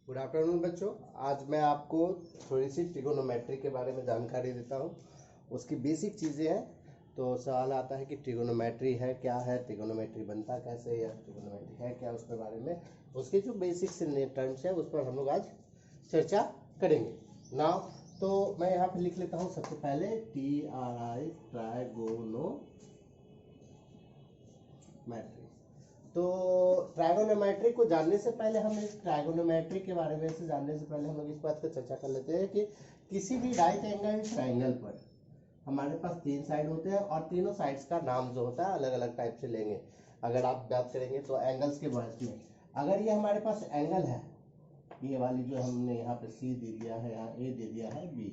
Good afternoon बच्चों। आज मैं आपको थोड़ी सी ट्रिगोनोमेट्री के बारे में जानकारी देता हूँ। उसकी बेसिक चीज़ें हैं। तो सवाल आता है कि ट्रिगोनोमेट्री है क्या है, ट्रिगोनोमेट्री बनता कैसे, या ट्रिगोनोमेट्री है क्या, उसके बारे में उसके जो बेसिक्स टर्म्स हैं उस पर हम लोग आज चर्चा करेंगे। नाउ तो मैं यहाँ पे लिख लेता हूँ सबसे पहले TRI ट्राइगोनोमेट्री। तो ट्राइगोनोमेट्री को जानने से पहले हम इस ट्राइगोनोमेट्री के बारे में जानने से पहले हम लोग इस बात पर चर्चा कर लेते हैं कि किसी भी राइट एंगल ट्राइंगल पर हमारे पास तीन साइड होते हैं और तीनों साइड्स का नाम जो होता है अलग अलग टाइप से लेंगे। अगर आप बात करेंगे तो एंगल्स के बारे में, अगर ये हमारे पास एंगल है, ये वाली जो हमने यहाँ पे सी दे दिया है, यहाँ ए दे दिया है बी,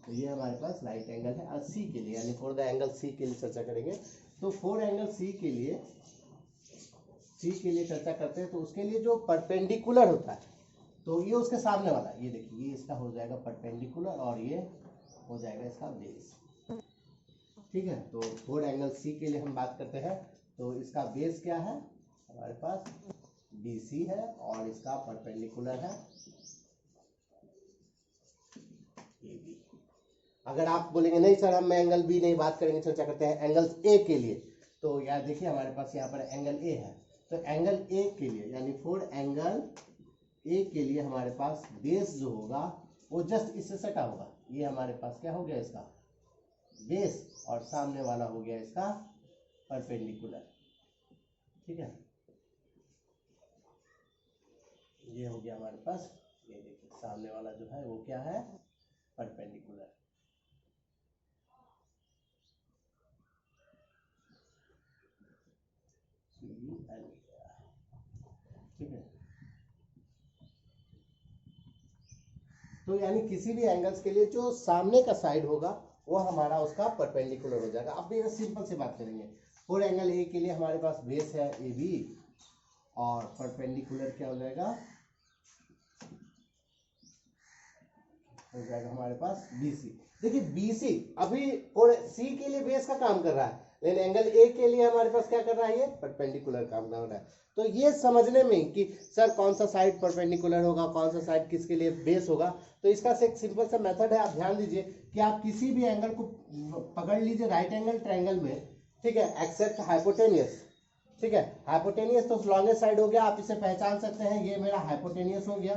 तो ये हमारे पास राइट एंगल है। और सी के लिए यानी फॉर द एंगल सी के लिए चर्चा करेंगे। तो फॉर एंगल सी के लिए चर्चा करते हैं। तो उसके लिए जो परपेंडिकुलर होता है, तो ये उसके सामने वाला, ये देखिए, ये इसका हो जाएगा परपेंडिकुलर और ये हो जाएगा इसका बेस। ठीक है, तो फोर एंगल सी के लिए हम बात करते हैं। तो इसका बेस क्या है, हमारे पास BC है और इसका परपेंडिकुलर है AB। अगर आप बोलेंगे नहीं सर हम एंगल बी नहीं बात करेंगे, चर्चा करते हैं एंगल ए के लिए, तो यार देखिए हमारे पास यहाँ पर एंगल ए है। तो एंगल ए के लिए यानी फोर एंगल ए के लिए हमारे पास बेस जो होगा वो जस्ट इससे सटा होगा। ये हमारे पास क्या हो गया, इसका बेस, और सामने वाला हो गया इसका परपेंडिकुलर। ठीक है, ये हो गया हमारे पास, ये देखिए सामने वाला जो है वो क्या है, परपेंडिकुलर। ठीक है, तो यानी किसी भी एंगल्स के लिए जो सामने का साइड होगा वो हमारा उसका परपेंडिकुलर हो जाएगा। अब ये सिंपल से बात करेंगे। फोर एंगल ए के लिए हमारे पास बेस है AB और परपेंडिकुलर क्या हो जाएगा, हो जाएगा हमारे पास BC। देखिए BC अभी फोर सी के लिए बेस का काम कर रहा है, लेकिन एंगल ए के लिए हमारे पास क्या कर रहा है, ये परपेंडिकुलर काम कर रहा है। तो ये समझने में कि सर कौन सा साइड परपेंडिकुलर होगा, कौन सा साइड किसके लिए बेस होगा, तो इसका एक सिंपल सा मेथड है। आप ध्यान दीजिए कि आप किसी भी एंगल को पकड़ लीजिए राइट एंगल ट्रायंगल में, ठीक है, एक्सेप्ट हाइपोटेनियस। ठीक है, हाइपोटेनियस तो लॉन्गेस्ट साइड हो गया, आप इसे पहचान सकते हैं, ये मेरा हाइपोटेनियस हो गया।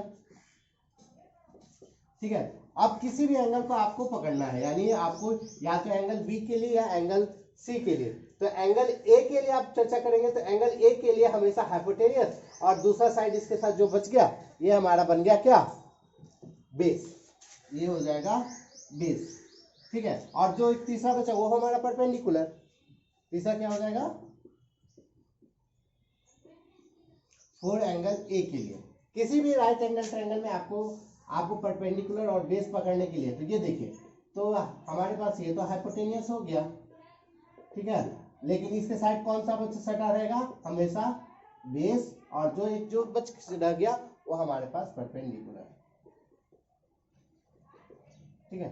ठीक है, अब किसी भी एंगल को आपको पकड़ना है, यानी आपको या तो एंगल बी के लिए या एंगल सी के लिए। तो एंगल ए के लिए आप चर्चा करेंगे तो एंगल ए के लिए हमेशा हाइपोटेनियस, और दूसरा साइड इसके साथ जो बच गया ये हमारा बन गया क्या, बेस। ये हो जाएगा बेस। ठीक है, और जो एक तीसरा बचा वो हमारा परपेंडिकुलर। तीसरा क्या हो जाएगा, फोर एंगल ए के लिए किसी भी राइट एंगल ट्रायंगल में आपको परपेंडिकुलर और बेस पकड़ने के लिए, तो ये देखिए, तो हमारे पास ये तो हाइपोटेनियस हो गया, ठीक है, लेकिन इसके साइड कौन सा बच सटा रहेगा, हमेशा बेस, और जो एक जो बच रह गया वो हमारे पास परपेंडिकुलर। ठीक है,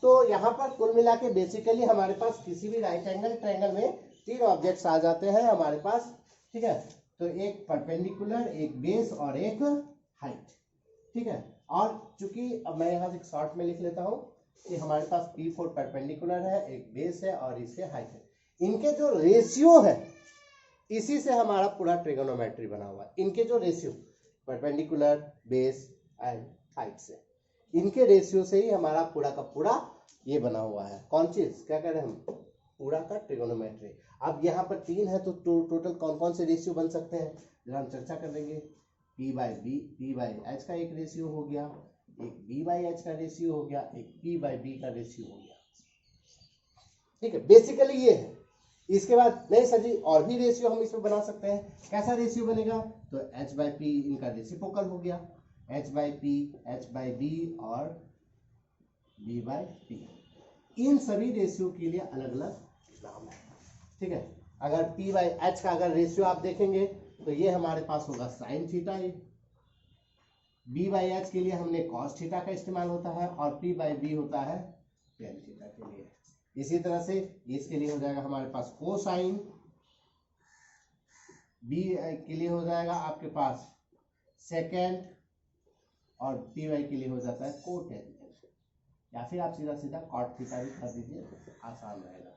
तो यहाँ पर कुल मिला के बेसिकली हमारे पास किसी भी राइट एंगल ट्रायंगल में तीन ऑब्जेक्ट्स आ जाते हैं हमारे पास। ठीक है, तो एक परपेंडिकुलर, एक बेस और एक हाइट। ठीक है, और चूंकि अब मैं यहाँ से शॉर्ट में लिख लेता हूँ कि हमारे पास P4 परपेंडिकुलर है, एक बेस है और इसके हाइट है। इनके जो रेशियो है इसी से हमारा पूरा ट्रिगोनोमेट्री बना हुआ है। इनके जो ratio perpendicular, base and height से, इनके रेशियो से ही हमारा पूरा का पूरा ये बना हुआ है। कौन चीज, क्या कह रहे हैं हम, पूरा का ट्रिगोनोमेट्री। अब यहाँ पर तीन है तो टोटल कौन कौन से रेशियो बन सकते हैं जरा हम चर्चा कर लेंगे। P/H का एक रेशियो हो गया, एक B/H का रेशियो हो गया, एक P/B का रेशियो हो गया। ठीक है, बेसिकली ये है। इसके बाद नहीं सर जी और भी रेशियो हम इसमें बना सकते हैं। कैसा रेशियो बनेगा, तो H/P इनका रेसिप्रोकल हो गया, H/P, H/B और B/P। इन सभी रेशियो के लिए अलग अलग नाम है। ठीक है, अगर P/H का अगर रेशियो आप देखेंगे तो ये हमारे पास होगा साइन थीटा। B/H के लिए हमने कॉस थीटा का इस्तेमाल होता है, और P/B होता है टेन थीटा के लिए। इसी तरह से इसके लिए हो जाएगा हमारे पास कोसाइन, B के लिए हो जाएगा आपके पास सेकेंड, और पी वाई के लिए हो जाता है कोटेंजेंट, या फिर आप सीधा सीधा कॉट थीटा भी कर दीजिए, आसान रहेगा।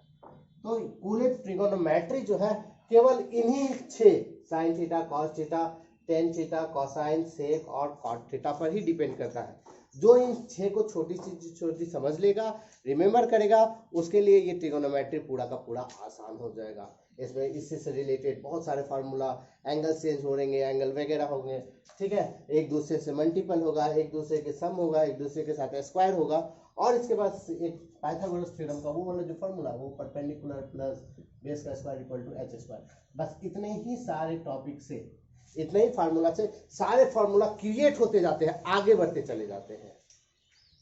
तो पूरे ट्रिगोनोमेट्री जो है केवल इन्हीं 6 sine theta, cos theta, tan theta, cosine, sec और कॉट थीटा पर ही डिपेंड करता है। जो इन 6 को छोटी समझ लेगा, रिमेम्बर करेगा, उसके लिए ये ट्रिगोनोमेट्री पूरा का पूरा आसान हो जाएगा। इसमें इससे से रिलेटेड बहुत सारे फार्मूला, एंगल चेंज हो रहेंगे, एंगल वगैरह होंगे, ठीक है, एक दूसरे से मल्टीपल होगा, एक दूसरे के सम होगा, एक दूसरे के साथ स्क्वायर होगा, और इसके बाद एक पाइथागोरस थ्योरम का वो वाला जो फार्मूला, वो परपेंडिकुलर प्लस बेस का square equal to H square. बस इतने ही सारे टॉपिक से, इतने ही फार्मूला से सारे फार्मूला क्रिएट होते जाते हैं, आगे बढ़ते चले जाते हैं।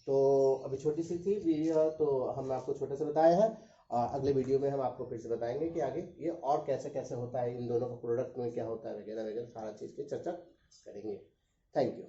तो अभी छोटी सी थी वीडियो, तो हम आपको छोटे से बताए हैं, और अगले वीडियो में हम आपको फिर से बताएंगे कि आगे ये और कैसे कैसे होता है, इन दोनों का प्रोडक्ट में क्या होता है वगैरह वगैरह, सारा चीज़ की चर्चा करेंगे। Thank you.